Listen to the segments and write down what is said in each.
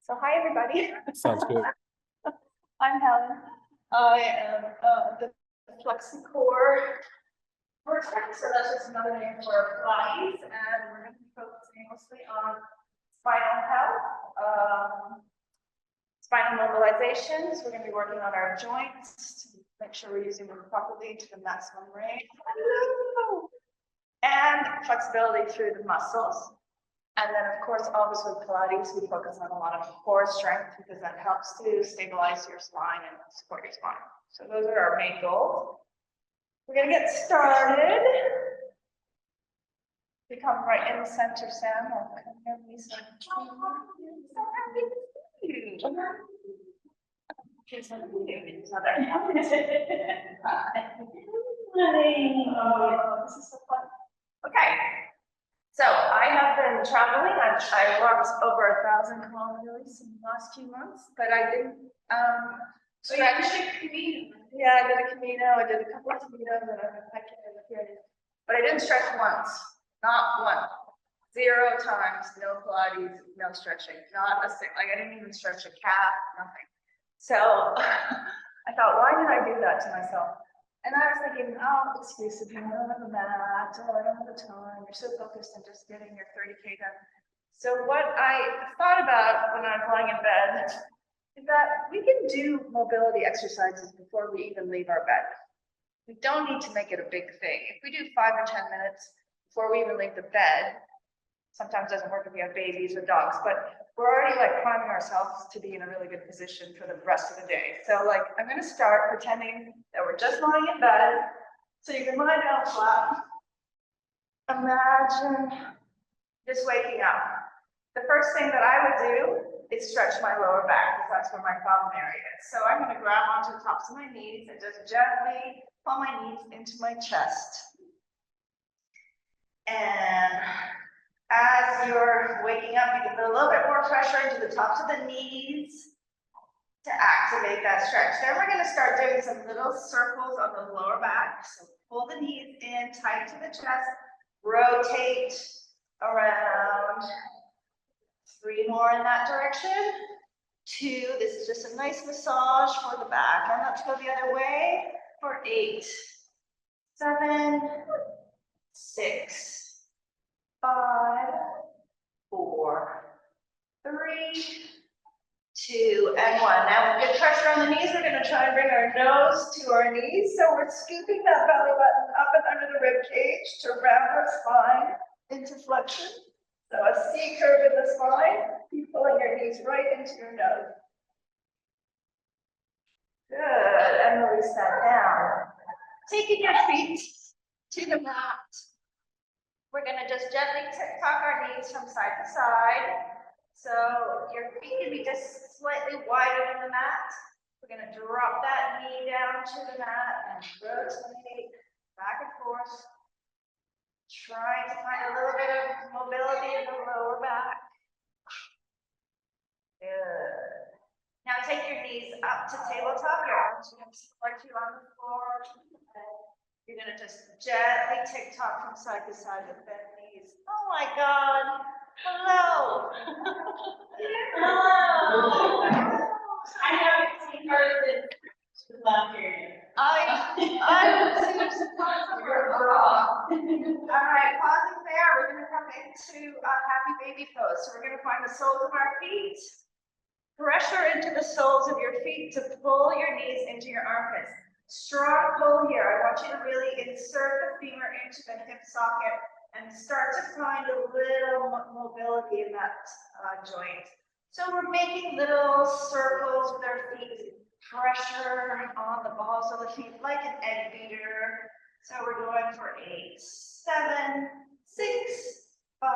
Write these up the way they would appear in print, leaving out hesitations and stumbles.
So hi, everybody. Sounds good. I'm Helen. I am the FlexiCore worker, so that's just another name for Pilates, and we're going to be focusing mostly on spinal health, spinal mobilizations. We're going to be working on our joints to make sure we're using them properly to the maximum range, and flexibility through the muscles. And then, of course, always with Pilates, we focus on a lot of core strength because that helps to stabilize your spine and support your spine. So those are our main goals. We're going to get started. We come right in the center, Sam. I'll come here, Lisa. So happy to see you. Here's one of you. Another. Oh, this is so fun. Okay. So I have been traveling. I walked over 1,000 kilometers in the last few months, but I didn't stretch. Yeah, I did a Camino. I did a couple of Caminos, and I've been hiking in the Pyrenees. But I didn't stretch once, not one. 0 times, no Pilates, no stretching, not a single. Like I didn't even stretch a calf, nothing. So I thought, why did I do that to myself? And I was thinking, oh, excuses, you don't have a mat, oh, I don't have the time, you're so focused on just getting your 30K done. So what I thought about when I was lying in bed is that we can do mobility exercises before we even leave our bed. We don't need to make it a big thing. If we do 5 or 10 minutes before we even leave the bed, sometimes doesn't work if we have babies or dogs, but we're already like priming ourselves to be in a really good position for the rest of the day. So like, I'm going to start pretending that we're just lying in bed. So you can lie down flat. Imagine just waking up. The first thing that I would do is stretch my lower back, because that's where my thumb area is. So I'm going to grab onto the tops of my knees and just gently pull my knees into my chest. And as you're waking up, you can put a little bit more pressure into the tops of the knees to activate that stretch. Then we're going to start doing some little circles on the lower back. So pull the knees in tight to the chest, rotate around. 3 more in that direction. 2, this is just a nice massage for the back. And let's go the other way for 8, 7, 6, 5, 4, 3, 2, and 1. Now with good pressure on the knees, we're going to try and bring our nose to our knees. So we're scooping that belly button up and under the rib cage to round our spine into flexion. So a C curve in the spine. Keep pulling your knees right into your nose. Good. And release that down. Taking your feet to the mat. We're going to just gently tuck our knees from side to side. So your feet can be just slightly wider than the mat. We're going to drop that knee down to the mat and rotate back and forth. Trying to find a little bit of mobility in the lower back. Good. Now take your knees up to tabletop. Your arms are going to support you on the floor. You're going to just gently tick-tock from side to side with bent knees. Oh my God. Hello. Hello. I haven't seen her since the last period. I'm too surprised. All right, pausing there. We're going to come into a happy baby pose. So we're going to find the soles of our feet. Pressure into the soles of your feet to pull your knees into your armpits. Strong pull here. I want you to really insert the femur into the hip socket and start to find a little mobility in that joint. So we're making little circles with our feet. Pressure on the balls of the feet like an egg beater. So we're going for 8, 7, 6, 5,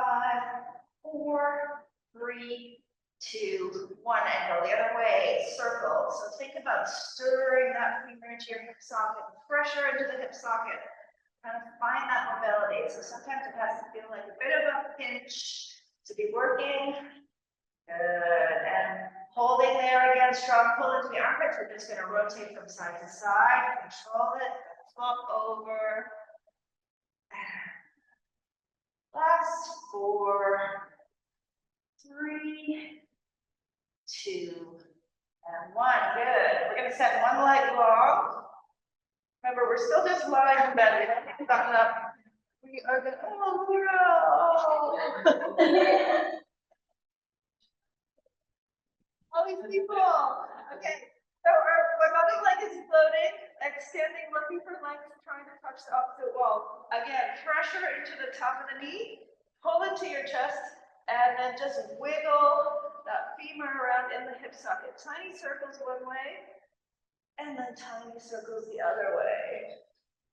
4, 3, 2, 1, and go the other way. Circle. So think about stirring that femur into your hip socket. Pressure into the hip socket. Kind of find that mobility. So sometimes it has to feel like a bit of a pinch to be working. Good. And holding there again, strong pull into the armpits. We're just going to rotate from side to side. Control it. Flop over. Last 4, 3, 2, and 1. Good. We're going to set one leg long. Remember, we're still just lying in bed. We don't need to button up. We are going to, oh, Laura. All these people. Okay. So our other leg is floating, extending, looking for length, trying to touch the opposite wall. Again, pressure into the top of the knee, pull into your chest, and then just wiggle that femur around in the hip socket. Tiny circles one way, and then tiny circles the other way.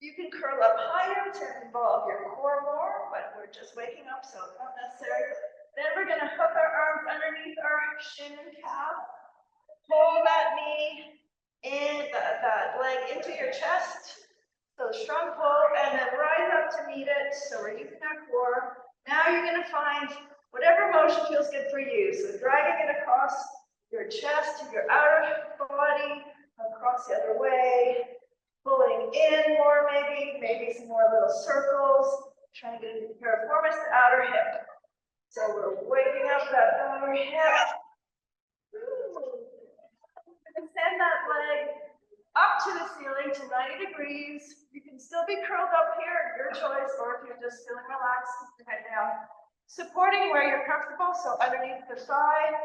You can curl up higher to involve your core more, but we're just waking up, so it's not necessary. Then we're going to hook our arms underneath our shin and calf. Pull that knee in, that leg into your chest. So strong pull, and then rise up to meet it. So we're using our core. Now you're going to find whatever motion feels good for you. So dragging it across your chest to your outer body, across the other way, pulling in more maybe some more little circles, trying to get into piriformis, the outer hip. So we're waking up that outer hip. Extend that leg up to the ceiling to 90 degrees. You can still be curled up here, your choice, or if you're just feeling relaxed, keep your head down. Supporting where you're comfortable, so underneath the thigh,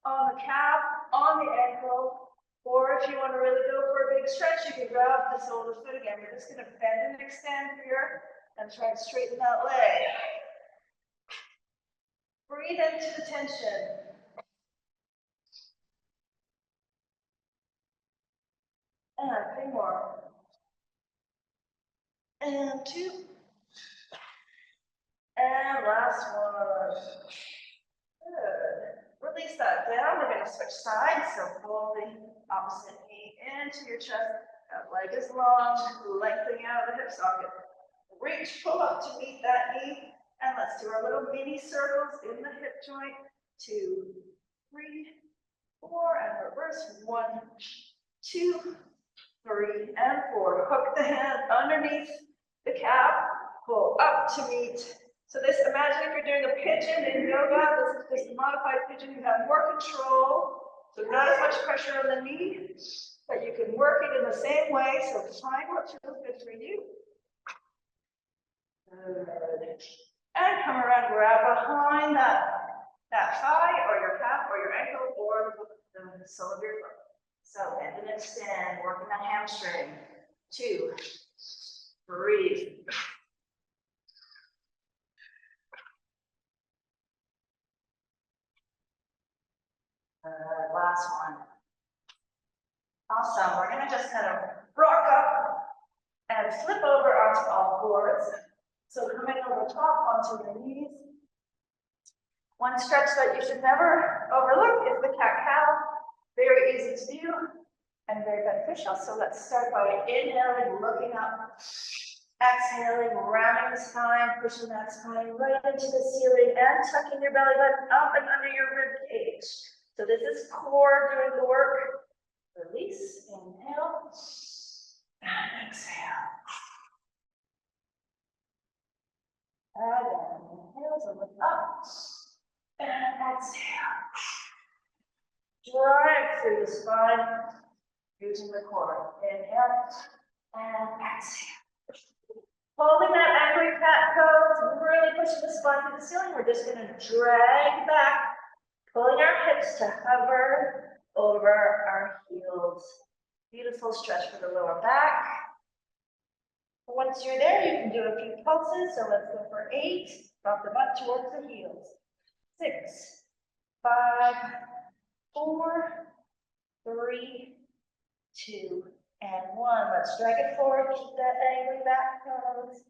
on the calf, on the ankle, or if you want to really go for a big stretch, you can grab the sole of the foot again. We're just going to bend and extend here and try and straighten that leg. Breathe into the tension. And 3 more. And 2. And last one. Good. Release that down. We're going to switch sides. So pull the opposite knee into your chest. That leg is long, lengthening out of the hip socket. Reach, pull up to meet that knee. And let's do our little mini circles in the hip joint. 2, 3, 4, and reverse. 1, 2, 3, and 4. Hook the hand underneath the calf, pull up to meet. So this, imagine if you're doing a pigeon in yoga, this is just a modified pigeon. You have more control, so not as much pressure on the knee, but you can work it in the same way. So find what feels good for you. Good. And come around, grab behind that thigh or your calf or your ankle or the sole of your foot. So bend and extend, working that hamstring. 2, breathe. Last one. Awesome. We're going to just kind of rock up and flip over onto all fours. So coming over top onto your knees. One stretch that you should never overlook is the cat-cow. Very easy to do and very beneficial. So let's start by inhaling, looking up, exhaling, rounding the spine, pushing that spine right into the ceiling and tucking your belly button up and under your rib cage. So this is core doing the work. Release, inhale, and exhale. Again, inhale to look up and exhale. Drive through the spine, using the core. Inhale and exhale. Holding that angry cat pose, really pushing the spine to the ceiling. We're just going to drag back, pulling our hips to hover over our heels. Beautiful stretch for the lower back. Once you're there, you can do a few pulses. So let's go for 8. Drop the butt towards the heels. 6, 5, 4, 3, 2, and 1. Let's drag it forward. Keep that angry back pose.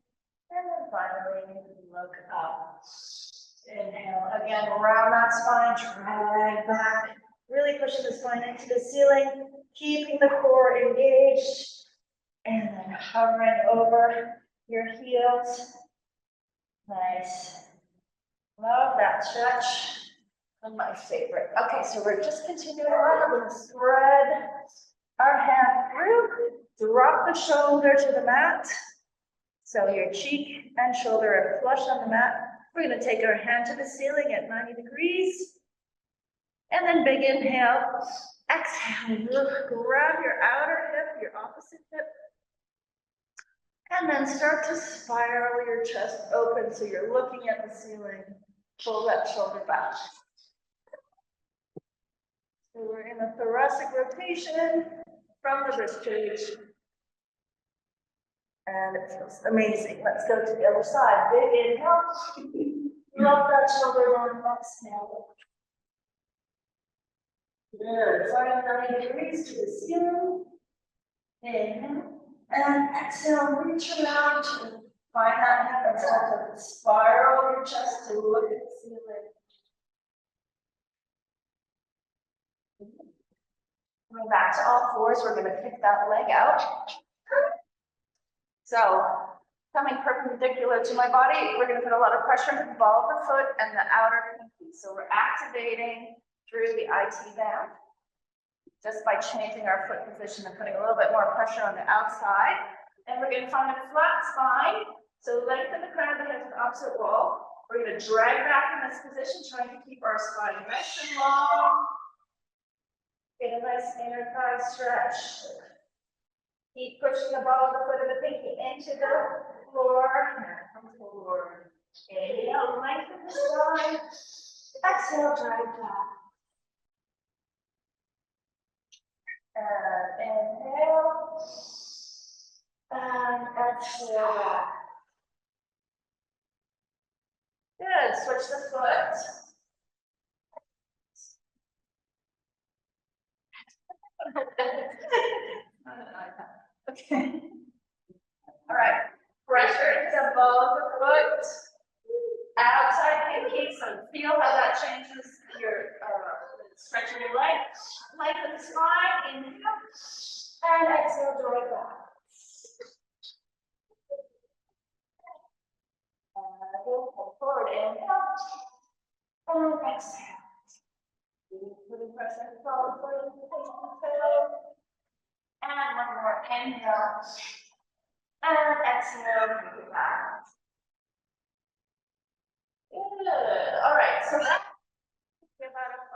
And then finally, look up. Inhale. Again, round that spine. Drag back. Really pushing the spine into the ceiling. Keeping the core engaged. And then hovering over your heels. Nice. Love that stretch. My favorite. Okay, so we're just continuing on. We're going to spread our hand through. Drop the shoulder to the mat. So your cheek and shoulder are flush on the mat. We're going to take our hand to the ceiling at 90 degrees. And then big inhale, exhale, grab your outer hip, your opposite hip. And then start to spiral your chest open so you're looking at the ceiling. Pull that shoulder back. So we're in a thoracic rotation from the wrist cage. And it feels amazing. Let's go to the other side. Big inhale. Love that shoulder down. Exhale. Good. Find 90 degrees to the ceiling. Inhale. And exhale, reach around to find that hip and start to spiral your chest to look at the ceiling. Coming back to all fours, we're going to kick that leg out. So, coming perpendicular to my body, we're going to put a lot of pressure on the ball of the foot and the outer pinky. So we're activating through the IT band just by changing our foot position and putting a little bit more pressure on the outside. And we're going to find a flat spine. So lengthen the crown of the head to the opposite wall. We're going to drag back in this position, trying to keep our spine nice and long. Get a nice inner thigh stretch. Keep pushing the ball of the foot and the pinky into the floor. Come forward. Inhale, lengthen the spine. Exhale, drag back. And inhale. And exhale back. Good. Switch the foot. Okay. All right. Pressure into the ball of the foot. Outside pinky. So feel how that changes your stretching your leg. Lengthen the spine. Inhale. And exhale, draw it back. And pull forward. Inhale. And exhale. Putting pressure on the ball of the foot. And one more. Inhale. And exhale. Bring it back. Good. All right. So that's about a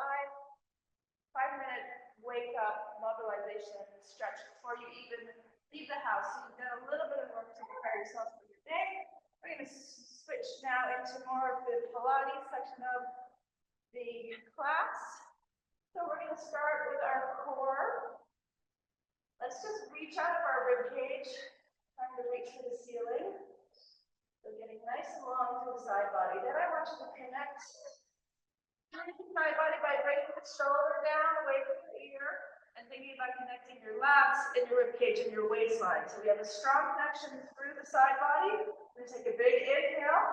5-minute wake up mobilization stretch before you even leave the house. So you've done a little bit of work to prepare yourself for your day. We're going to switch now into more of the Pilates section of the class. So we're going to start with our core. Let's just reach out of our rib cage, trying to reach for the ceiling. So getting nice and long through the side body. Then I want you to connect the side body by bringing the shoulder down away from the ear and thinking about connecting your lats and your rib cage and your waistline. So we have a strong connection through the side body. We're going to take a big inhale.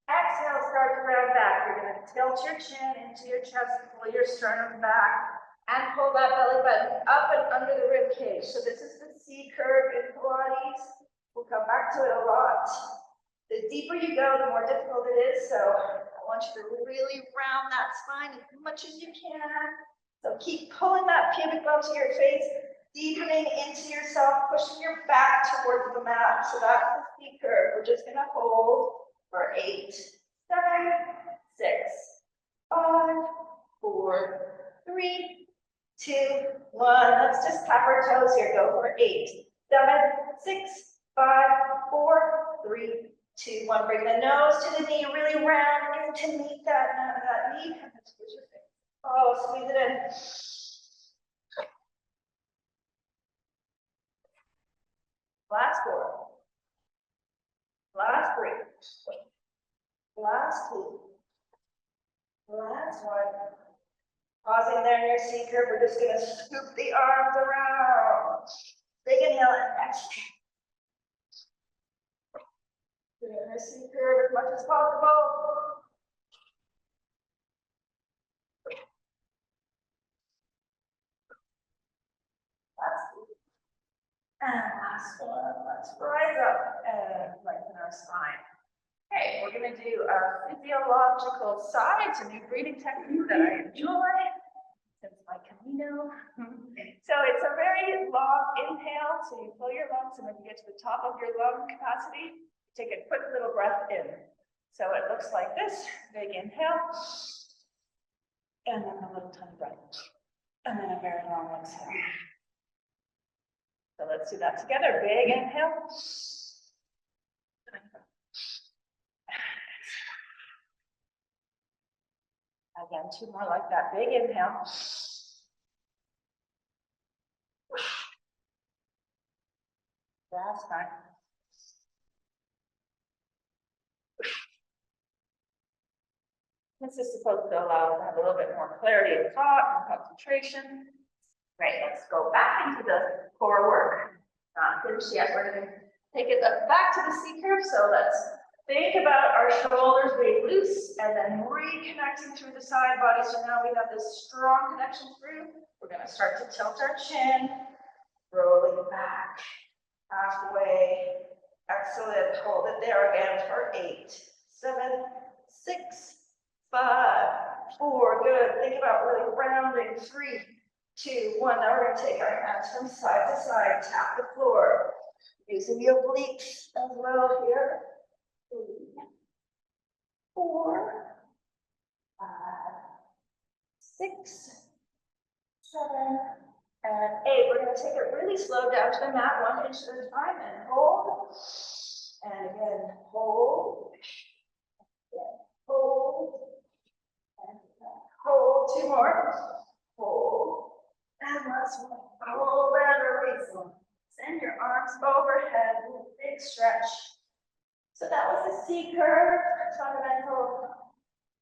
Exhale, start to round back. You're going to tilt your chin into your chest, pull your sternum back, and pull that belly button up and under the rib cage. So this is the C curve in Pilates. We'll come back to it a lot. The deeper you go, the more difficult it is. So I want you to really round that spine as much as you can. So keep pulling that pubic bone to your face, deepening into yourself, pushing your back towards the mat. So that's the C curve. We're just going to hold for 8, 7, 6, 5, 4, 3, 2, 1. Let's just tap our toes here. Go for 8, 7, 6, 5, 4, 3, 2, 1. Bring the nose to the knee. Really round in to meet that knee. Oh, squeeze it in. Last 4. Last 3. Last 2. Last 1. Pausing there in your C curve. We're just going to scoop the arms around. Big inhale and exhale. Doing a C curve as much as possible. And last one, let's rise up and lengthen our spine. Okay, we're going to do our physiological side. It's a new breathing technique that I enjoy since my Camino. So it's a very long inhale. So you fill your lungs, and when you get to the top of your lung capacity, take a quick little breath in. So it looks like this. Big inhale. And then a little tiny breath. And then a very long exhale. So let's do that together. Big inhale. Again, two more like that. Big inhale. That's fine. This is supposed to allow us to have a little bit more clarity of thought and concentration. Great, let's go back into the core work. Not finished yet. We're going to take it back to the C curve. So let's think about our shoulders being loose and then reconnecting through the side body. So now we have this strong connection through. We're going to start to tilt our chin, rolling back, halfway. Excellent. Hold it there again for 8, 7, 6, 5, 4. Good. Think about really rounding. 3, 2, 1. Now we're going to take our hands from side to side, tap the floor, using the obliques as well here. 3, 4, 5, 6, 7, and 8. We're going to take it really slow down to the mat, 1 inch at a time, and hold. And again, hold. Again, hold. And hold. 2 more. Hold. And last one. Hold and release. Send your arms overhead with a big stretch. So that was the C curve, fundamental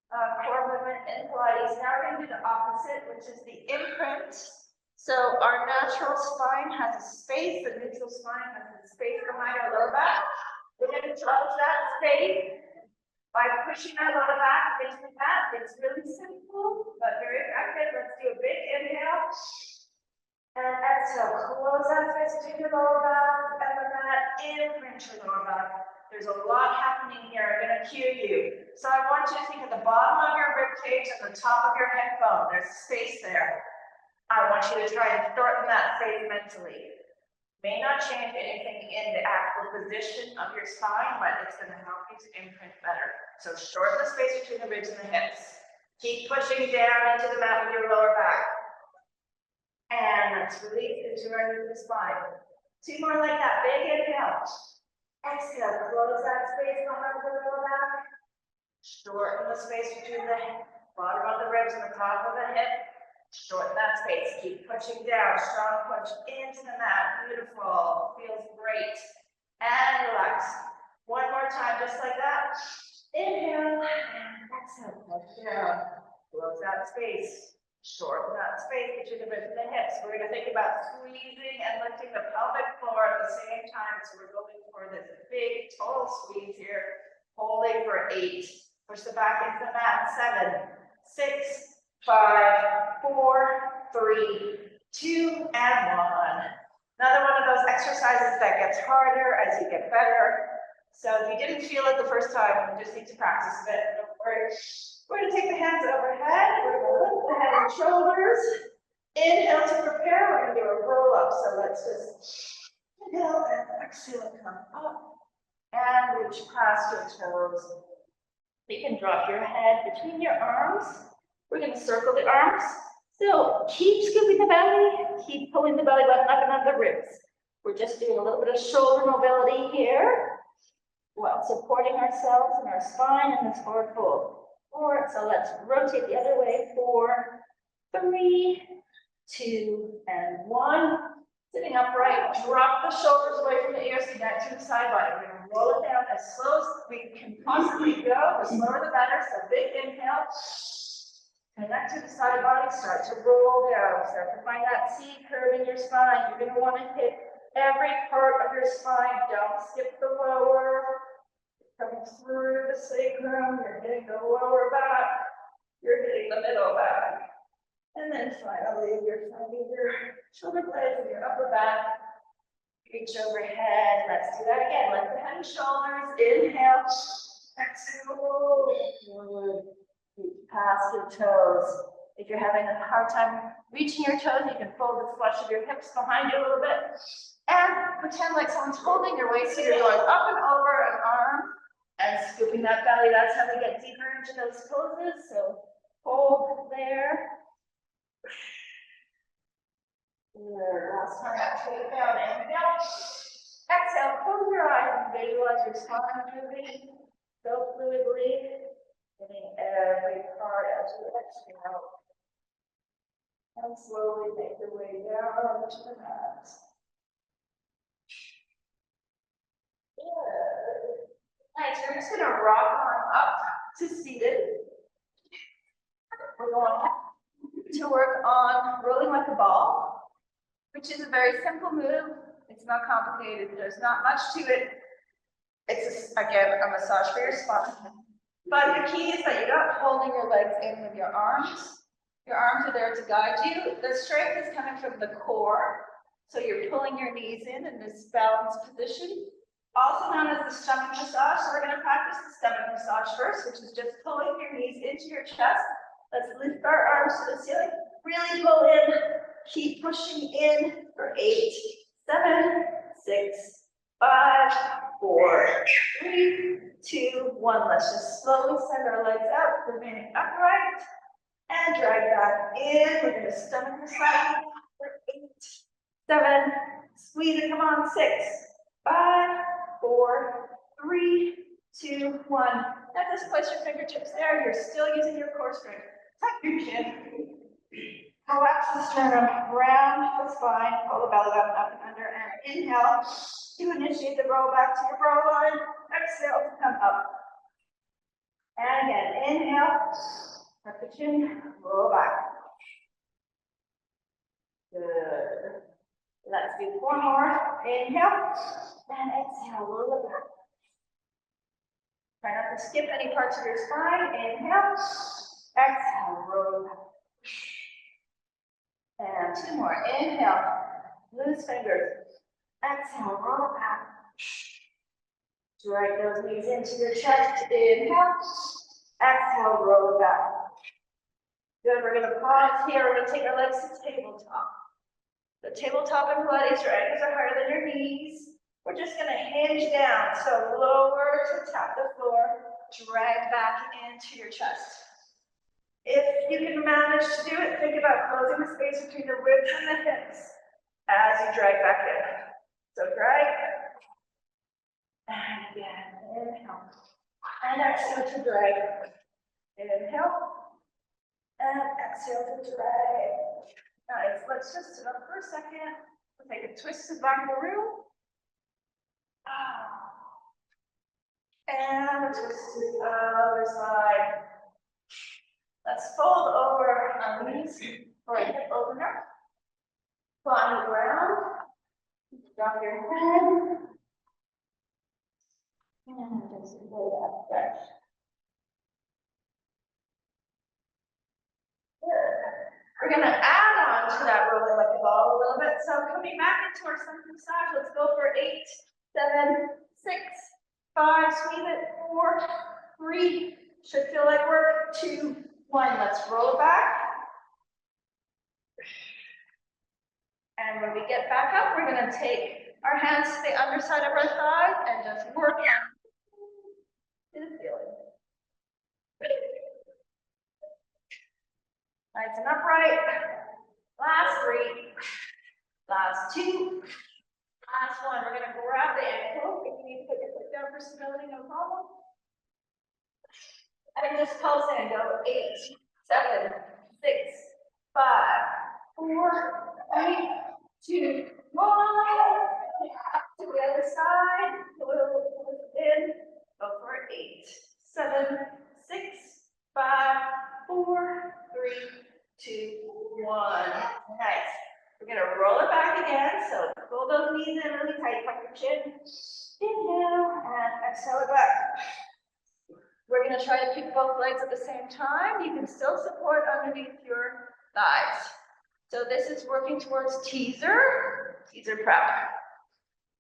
core movement in Pilates. Now we're going to do the opposite, which is the imprint. So our natural spine has a space, the neutral spine has a space behind our lower back. We're going to close that space by pushing our lower back into the mat. It's really simple, but very effective. Let's do a big inhale. And exhale, close that space between your lower back and the mat, imprint your lower back. There's a lot happening here. I'm going to cue you. So I want you to think at the bottom of your rib cage and the top of your hip bone. There's space there. I want you to try and shorten that space mentally. May not change anything in the actual position of your spine, but it's going to help you to imprint better. So shorten the space between the ribs and the hips. Keep pushing down into the mat with your lower back. And let's release into our neutral spine. 2 more like that. Big inhale. Exhale. Close that space behind the lower back. Shorten the space between the bottom of the ribs and the top of the hip. Shorten that space. Keep pushing down. Strong push into the mat. Beautiful. Feels great. And relax. 1 more time, just like that. Inhale. And exhale. Push down. Close that space. Shorten that space between the ribs and the hips. We're going to think about squeezing and lifting the pelvic floor at the same time. So we're going for this big total squeeze here. Holding for 8. Push the back into the mat. 7, 6, 5, 4, 3, 2, and 1. Another one of those exercises that gets harder as you get better. So if you didn't feel it the first time, you just need to practice a bit. Don't worry. We're going to take the hands overhead. We're going to lift the head and shoulders. Inhale to prepare. We're going to do a roll up. So let's just inhale and exhale and come up. And reach past your toes. You can drop your head between your arms. We're going to circle the arms. So keep scooping the belly. Keep pulling the belly button up and under the ribs. We're just doing a little bit of shoulder mobility here while supporting ourselves and our spine in this forward fold. 4, so let's rotate the other way. 4, 3, 2, and 1. Sitting upright, drop the shoulders away from the ears, connect to the side body. We're going to roll it down as slow as we can possibly go. The slower the better. So big inhale. Connect to the side body. Start to roll down. Start to find that C curve in your spine. You're going to want to hit every part of your spine. Don't skip the lower. Coming through the sacrum, you're hitting the lower back, you're hitting the middle back. And then finally, you're finding your shoulder blades and your upper back. Reach overhead. Let's do that again. Lift the head and shoulders. Inhale. Exhale. Forward. Reach past your toes. If you're having a hard time reaching your toes, you can fold the flush of your hips behind you a little bit. And pretend like someone's holding your waist, so you're going up and over an arm. And scooping that belly, that's how we get deeper into those poses. So hold there. last time. Take it down, inhale. Exhale, close your eyes and visualize your spine moving so fluidly, getting every part as you exhale. And slowly make your way down to the mat. Good. Nice, we're just gonna rock on up to seated. We're going to work on rolling like a ball, which is a very simple move. It's not complicated. There's not much to it. It's, again, a massage for your spine. But the key is that you're not holding your legs in with your arms. Your arms are there to guide you. The strength is coming from the core. So you're pulling your knees in this balanced position, also known as the stomach massage. So we're going to practice the stomach massage first, which is just pulling your knees into your chest. Let's lift our arms to the ceiling. Really pull in. Keep pushing in for 8, 7, 6, 5, 4, 3, 2, 1. Let's just slowly send our legs out, remaining upright, and drag back in. We're going to stomach massage for 8, 7, squeeze it, come on, 6, 5, 4, 3, 2, 1. Now just place your fingertips there. You're still using your core strength. Tuck your chin. Collapse the sternum, round the spine, pull the belly button up and under, and inhale to initiate the roll back to your brow line. Exhale to come up. And again, inhale, tuck the chin, roll back. Good. Let's do 4 more. Inhale, and exhale, roll it back. Try not to skip any parts of your spine. Inhale, exhale, roll it back. And 2 more. Inhale, loose fingers. Exhale, roll it back. Drag those knees into your chest. Inhale, exhale, roll it back. Good, we're going to pause here. We're going to take our legs to tabletop. The tabletop in Pilates, your ankles are higher than your knees. We're just going to hinge down. So lower to tap the floor, drag back into your chest. If you can manage to do it, think about closing the space between the ribs and the hips as you drag back in. So drag. And again, inhale. And exhale to drag. Inhale. And exhale to drag. Nice. Let's just sit up for a second. We'll take a twist to the back of the room. And a twist to the other side. Let's fold over our knees for a hip opener. Find the ground. Drop your head. And just lay that stretch. Good. We're going to add on to that rolling like a ball a little bit. So coming back into our stomach massage, let's go for 8, 7, 6, 5, squeeze it, 4, 3, should feel like work, 2, 1. Let's roll it back. And when we get back up, we're going to take our hands to the underside of our thighs and just work to the ceiling. Nice and upright. Last 3. Last 2. Last 1. We're going to grab the ankle. If you need to put your foot down for stability, no problem. And just pulse in. Go 8, 7, 6, 5, 4, 3, 2, 1. To the other side. Pull it in. Go for 8, 7, 6, 5, 4, 3, 2, 1. Nice. We're going to roll it back again. So pull those knees in really tight. Tuck your chin. Inhale and exhale it back. We're going to try to kick both legs at the same time. You can still support underneath your thighs. So this is working towards teaser prep.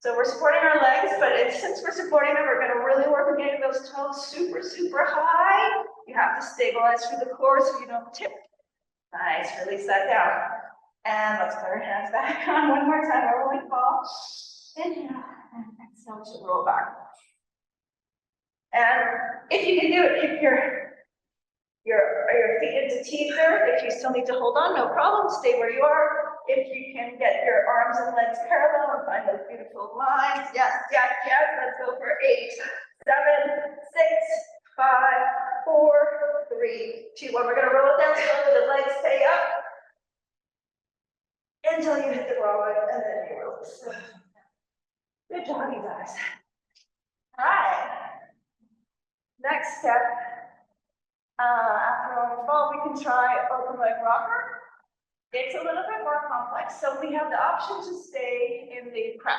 So we're supporting our legs, but since we're supporting them, we're going to really work on getting those toes super, super high. You have to stabilize through the core so you don't tip. Nice, release that down. And let's put our hands back on one more time. A rolling ball. Inhale and exhale to roll back. And if you can do it, kick your feet into teaser. If you still need to hold on, no problem. Stay where you are. if you can get your arms and legs parallel and find those beautiful lines. Yes, yes, yes. Let's go for 8, 7, 6, 5, 4, 3, 2, 1. We're going to roll it down slowly. The legs stay up until you hit the wrong one, and then you release. Good job, you guys. All right. Next step. After on the fall, we can try open leg rocker. It's a little bit more complex, so we have the option to stay in the prep,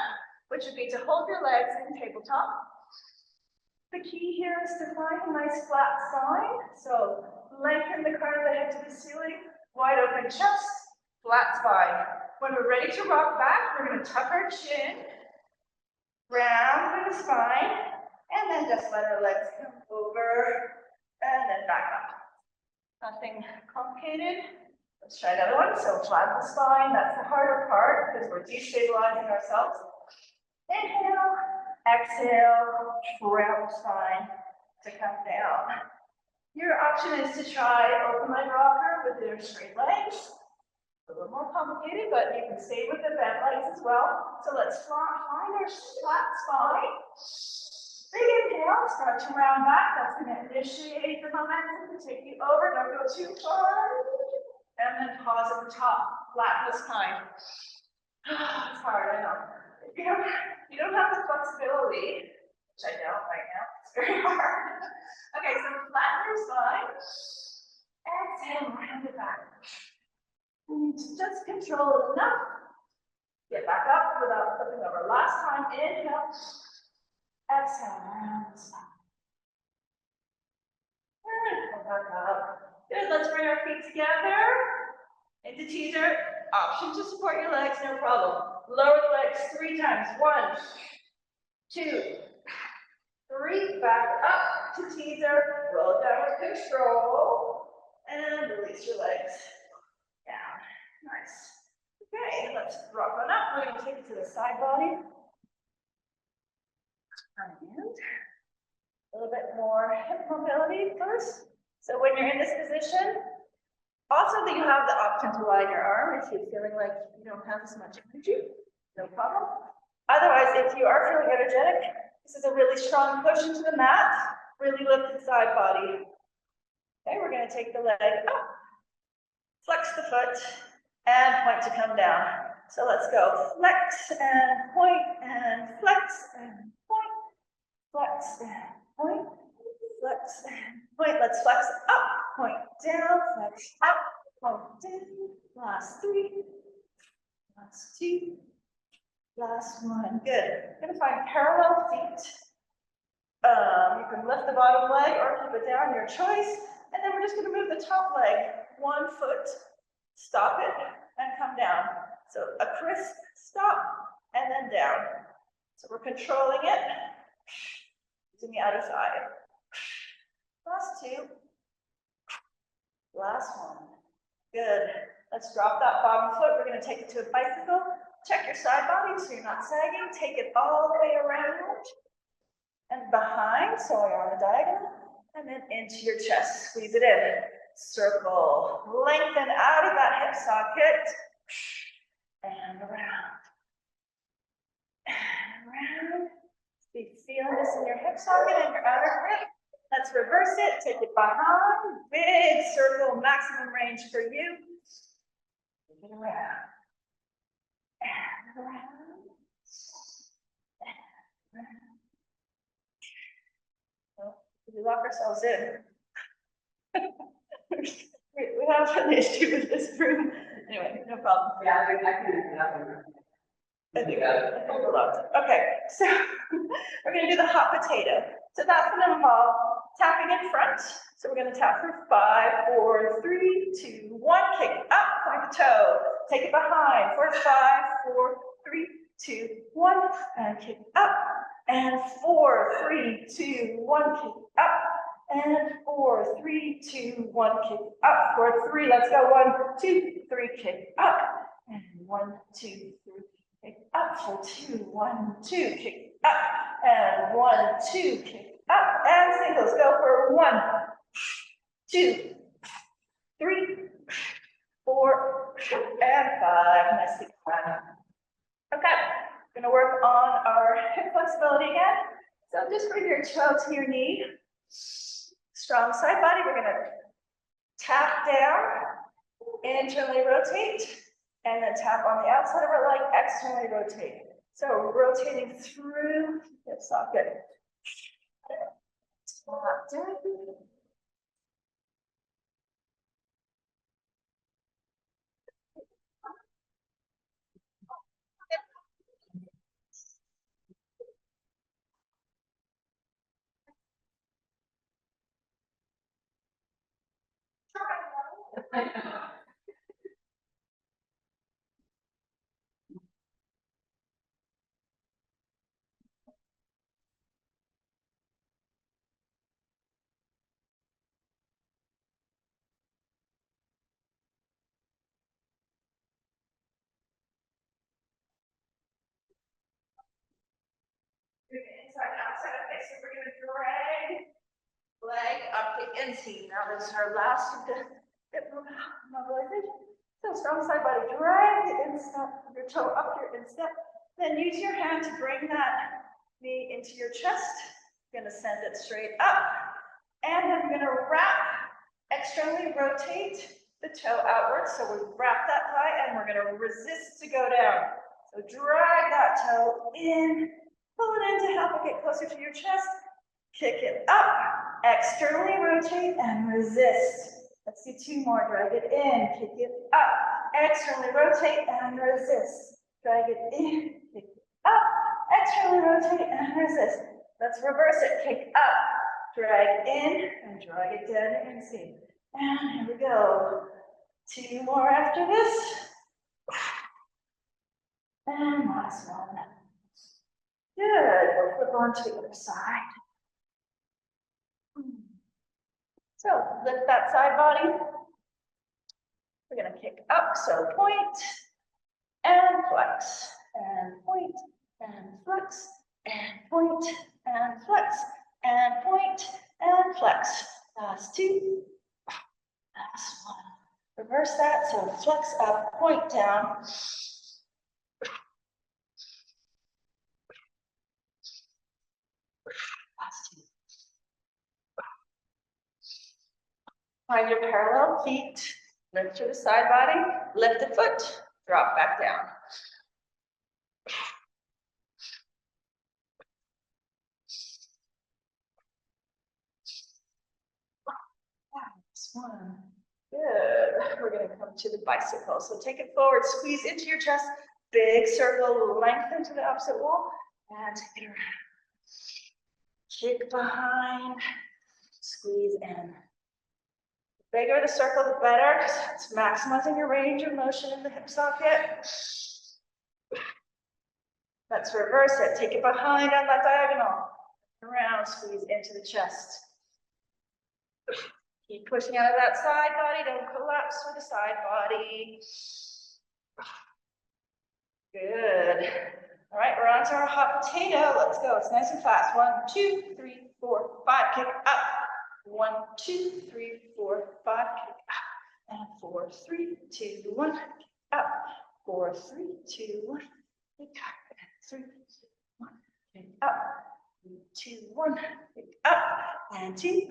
which would be to hold your legs in tabletop. The key here is to find a nice flat spine. So lengthen the crown of the head to the ceiling, wide open chest, flat spine. When we're ready to rock back, we're going to tuck our chin, round through the spine, and then just let our legs come over and then back up. Nothing complicated. Let's try another one. So flatten the spine. That's the harder part because we're destabilizing ourselves. Inhale, exhale, round spine to come down. Your option is to try open leg rocker with your straight legs. A little more complicated, but you can stay with the bent legs as well. So let's find our flat spine. Big inhale, start to round back. That's going to initiate the momentum to take you over. Don't go too far. And then pause at the top. Flatten the spine. It's hard, I know. If you don't have the flexibility, which I don't right now, it's very hard. Okay, so flatten your spine. Exhale, round it back. And just control it enough. Get back up without flipping over. Last time, inhale. Exhale, round the spine. And come back up. Good, let's bring our feet together. Into teaser. Option to support your legs, no problem. Lower the legs 3 times. 1, 2, 3. Back up to teaser. Roll down with control. And release your legs down. Nice. Okay, let's rock on up. We're going to take it to the side body. And a little bit more hip mobility first. So when you're in this position, also that you have the option to lie in your arm if you're feeling like you don't have as much energy, no problem. Otherwise, if you are feeling energetic, this is a really strong push into the mat, really lifted side body. Okay, we're going to take the leg up, flex the foot, and point to come down. So let's go flex and point and flex and point, flex and point, flex and point. Let's flex up, point down, flex up, point down. Last 3, last 2, last 1. Good. You're gonna find parallel feet. You can lift the bottom leg or keep it down, your choice. And then we're just gonna move the top leg 1 foot, stop it, and come down. So a crisp stop and then down. So we're controlling it using the outer thigh. Last 2. Last 1. Good. Let's drop that bottom foot. We're going to take it to a bicycle. Check your side body so you're not sagging. Take it all the way around and behind. So you're on the diagonal. And then into your chest. Squeeze it in. Circle. Lengthen out of that hip socket. And around. And around. Be feeling this in your hip socket and your outer hip. Let's reverse it. Take it behind. Big circle, maximum range for you. Take it around. And around. And around. Well, we lock ourselves in. We have an issue with this room. Anyway, no problem. Yeah, I can do that. I think we're locked. Okay, so we're going to do the hot potato. So that's going to involve tapping in front. So we're going to tap for 5, 4, 3, 2, 1. Kick up, point the toe. Take it behind for 5, 4, 3, 2, 1. And kick up. And 4, 3, 2, 1. Kick up. And 4, 3, 2, 1. Kick up. For 3. Let's go. 1, 2, 3. Kick up. And 1, 2, 3. Kick up for 2, 1, 2, kick up, and 1, 2, kick up, and singles. Go for 1, 2, 3, 4, And 5, nicely done. Okay, gonna work on our hip flexibility again. So just bring your toe to your knee. Strong side body, we're gonna tap down, internally rotate, and then tap on the outside of our leg, externally rotate. So rotating through hip socket. Tap down. Inside, outside, okay, so we're gonna drag leg up the inseam. Now this is our last hip mobilization. So strong side body, drag the instep, your toe up your instep. Then use your hand to bring that knee into your chest. You're gonna send it straight up. And then we're gonna wrap, externally rotate the toe outwards. So we wrap that thigh and we're gonna resist to go down. So drag that toe in, pull it in to help it get closer to your chest. Kick it up, externally rotate and resist. Let's do 2 more. Drag it in, kick it up, externally rotate and resist. Drag it in, kick it up, externally rotate and resist. Let's reverse it. Kick up, drag in, and drag it down inseam. And here we go. 2 more after this. And last one. Good. We'll flip on to the other side. So lift that side body. We're going to kick up. So point and flex, and point and flex, and point and flex, and point and flex. Last 2. Last 1. Reverse that. So flex up, point down. Last 2. Find your parallel feet, lift to the side body, lift the foot, drop back down. Last 1. Good. We're going to come to the bicycle. So take it forward, squeeze into your chest, big circle, lengthen to the opposite wall, and take it around. Kick behind, squeeze in. The bigger the circle, the better, because it's maximizing your range of motion in the hip socket. Let's reverse it. Take it behind on that diagonal. Around, squeeze into the chest. Keep pushing out of that side body. Don't collapse with the side body. Good. All right, we're on to our hot potato. Let's go. It's nice and fast. 1, 2, 3, 4, 5. Kick up. 1, 2, 3, 4, 5. Kick up. And 4, 3, 2, 1. Kick up. 4, 3, 2, 1. Kick up. 3, 2, 1. Kick up. 2, 1. Kick up. And 2.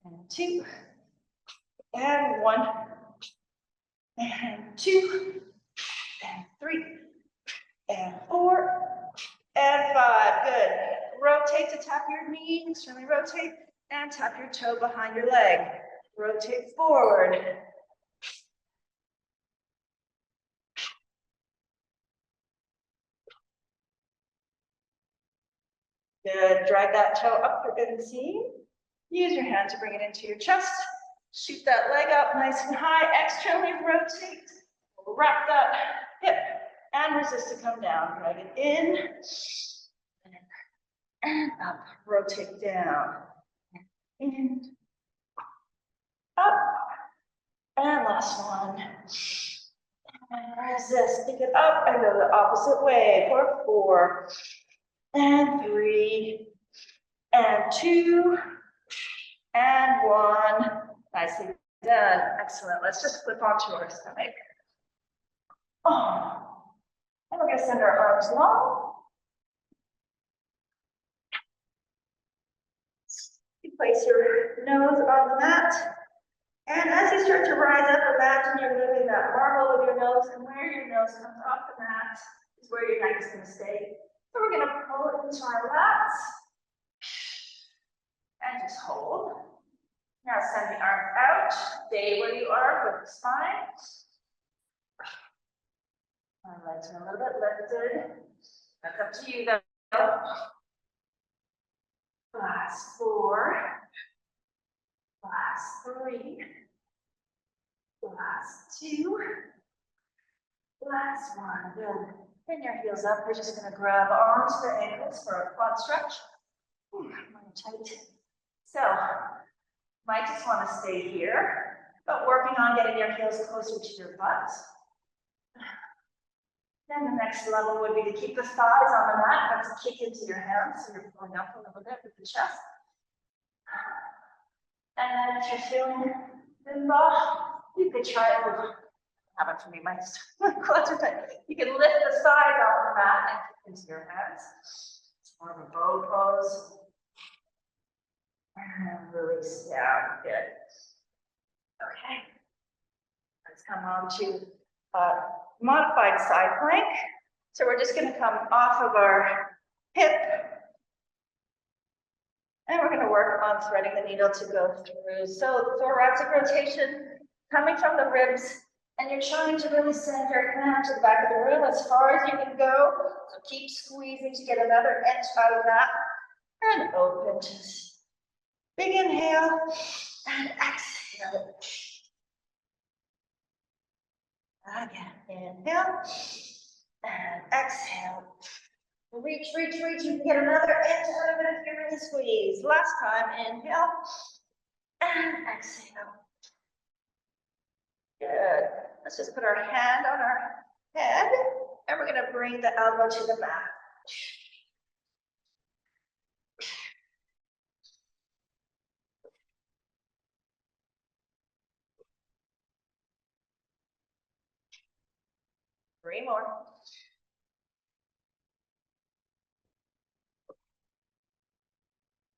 And 2. And 1. And 2. And 3. And 4. And 5. Good. Rotate to tap your knee. Externally rotate. And tap your toe behind your leg. Rotate forward. Good. Drag that toe up your inseam. Use your hand to bring it into your chest. Shoot that leg up nice and high. Externally rotate. Wrap that hip and resist to come down. Drag it in and up. Rotate down. In, up, and last one. And resist. Pick it up and go the opposite way for 4, and 3, and 2, and 1. Nicely done. Excellent. Let's just flip onto our stomach. Oh. And we're going to send our arms long. You place your nose on the mat. And as you start to rise up, imagine you're moving that marble of your nose, and where your nose comes off the mat is where your neck is going to stay. So we're going to pull it into our lats. And just hold. Now send the arms out. Stay where you are with the spine. Our legs are a little bit lifted. Back up to you though. Last 4. Last 3. Last 2. Last 1. Good. Bring your heels up. We're just going to grab arms to ankles for a quad stretch. Really tight. So, might just want to stay here, but working on getting your heels closer to your butt. Then the next level would be to keep the thighs on the mat, but to kick into your hands, so you're pulling up a little bit with the chest. And then if you're feeling limbo, you could try it. Happen for me, my quads are tight. You can lift the thighs off the mat and kick into your hands. It's more of a bow pose. And release down. Good. Okay. Let's come on to modified side plank. So we're just going to come off of our hip. And we're going to work on threading the needle to go through. So thoracic rotation coming from the ribs. And you're trying to really send your hand to the back of the room as far as you can go. So keep squeezing to get another inch out of that. And open. Just big inhale and exhale. Again, inhale and exhale. Reach, reach, reach. You can get another inch out of it if you really squeeze. Last time, inhale and exhale. Good. Let's just put our hand on our head and we're going to bring the elbow to the mat. Three more.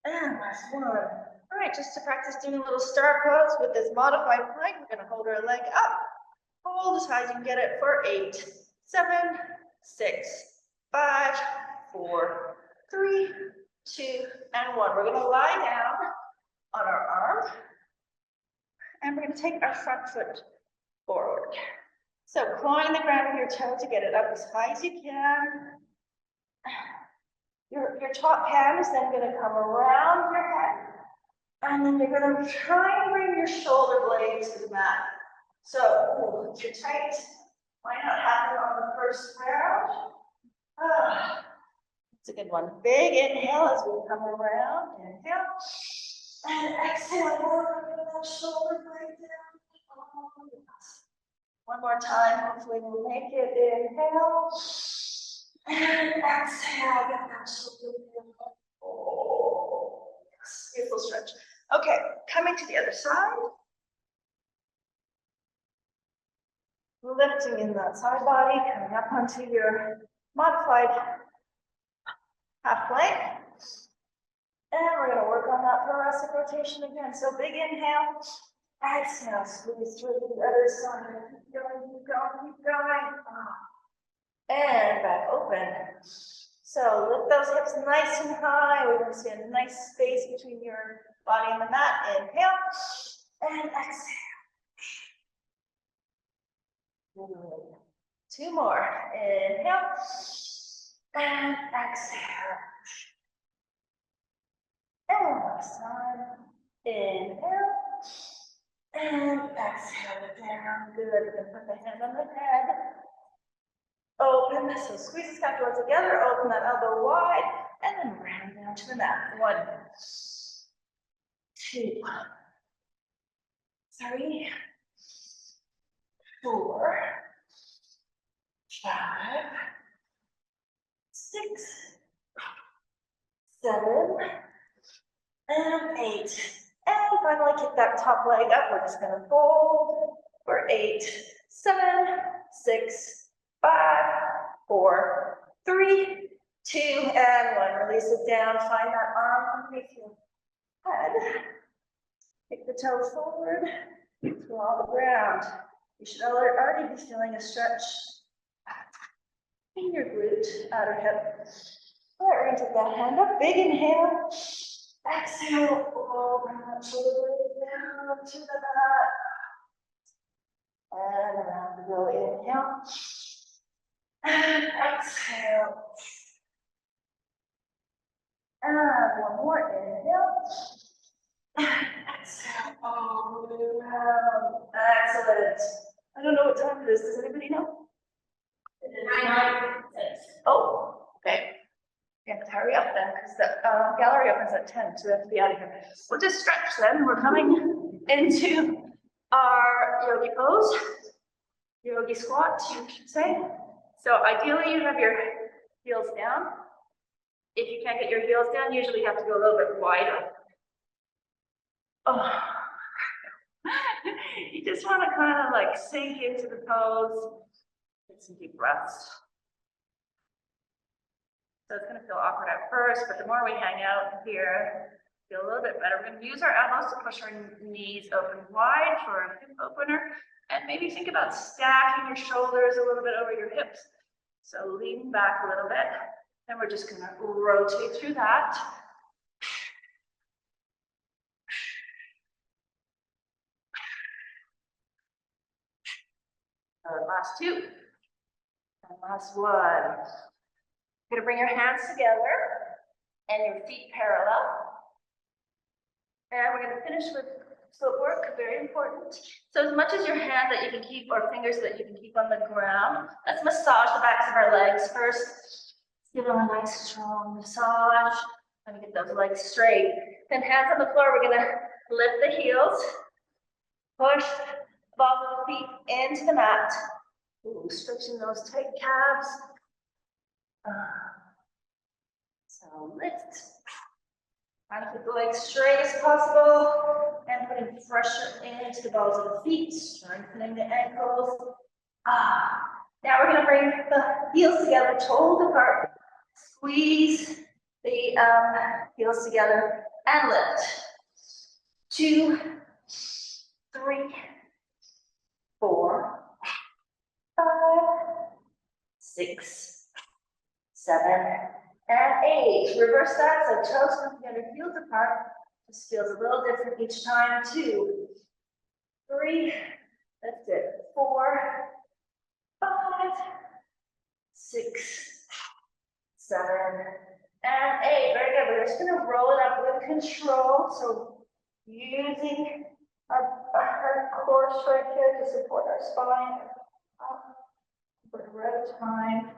And last one. All right, just to practice doing a little star pose with this modified plank, we're going to hold our leg up. Hold as high as you can get it for 8, 7, 6, 5, 4, 3, 2, and 1. We're going to lie down on our arm. And we're going to take our front foot forward. So clawing the ground with your toe to get it up as high as you can. Your top hand is then going to come around your head. And then you're going to try and bring your shoulder blades to the mat. So if you're tight, why not happen on the first round? It's a good one. Big inhale as we come around. Inhale. And exhale. Bring that shoulder blade down. Oh, yes. One more time. Hopefully we'll make it. Inhale. And exhale. Get that shoulder blade down. Oh, yes. Beautiful stretch. Okay, coming to the other side. Lifting in that side body, coming up onto your modified half plank. And we're going to work on that thoracic rotation again. So big inhale, exhale, squeeze through to the other side. Keep going, keep going, keep going. And back open. So lift those hips nice and high. We want to see a nice space between your body and the mat. Inhale and exhale. Two more. Inhale and exhale. And last time. Inhale and exhale it down. Good. We're going to put the hand on the head. Open. So squeeze the scapula together. Open that elbow wide. And then round down to the mat. 1, 2, 3, 4, 5, 6, 7, and 8, and finally kick that top leg up. We're just gonna fold for 8, 7, 6, 5, 4, 3, 2, and 1. Release it down. Find that arm underneath your head. Kick the toes forward to all the ground. You should already be feeling a stretch in your glute, outer hip. All right, we're gonna take that hand up. Big inhale. Exhale. Oh, bring that shoulder down to the mat. And around we go. Inhale. And exhale. And one more. Inhale. Exhale. All the way around. Excellent. I don't know what time it is. Does anybody know? Oh, okay. We have to hurry up then because the gallery opens at 10, so we have to be out of here. We'll just stretch then. We're coming into our yogi pose, yogi squat, you should say. So ideally you have your heels down. If you can't get your heels down, usually you have to go a little bit wider. Oh. You just want to kind of like sink into the pose. Take some deep breaths. So it's going to feel awkward at first, but the more we hang out here, feel a little bit better. We're going to use our elbows to push our knees open wide for a hip opener, and maybe think about stacking your shoulders a little bit over your hips. So lean back a little bit, and we're just going to rotate through that. Last 2. And last 1. You're gonna bring your hands together and your feet parallel. And we're gonna finish with footwork, very important. So as much as your hand that you can keep, or fingers that you can keep on the ground, let's massage the backs of our legs first. Give them a nice strong massage. Let me get those legs straight. Then hands on the floor, we're gonna lift the heels, push the balls of the feet into the mat. Ooh, stretching those tight calves. So lift. Trying to keep the legs straight as possible and putting pressure into the balls of the feet, strengthening the ankles. Now we're going to bring the heels together, toes apart. Squeeze the heels together and lift. 2, 3, 4, 5, 6, 7, and 8. Reverse that, so toes come together, heels apart. This feels a little different each time. 2, 3, that's it. 4, 5, 6, 7, and 8. Very good. We're just going to roll it up with control. So using our core strength here to support our spine. For the right time.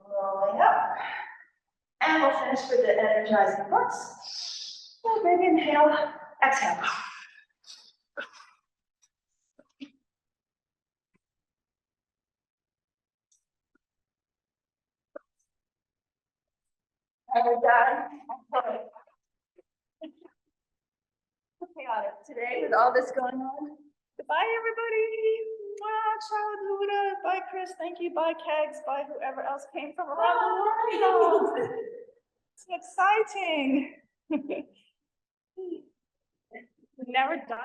Rolling up. And we'll finish with the energizing parts. So big inhale, exhale. And we're done. Chaotic today with all this going on. Goodbye, everybody. Ciao, Bermuda. Bye, Chris. Thank you. Bye, Kegs. Bye, whoever else came from around the world. It's exciting. We've never done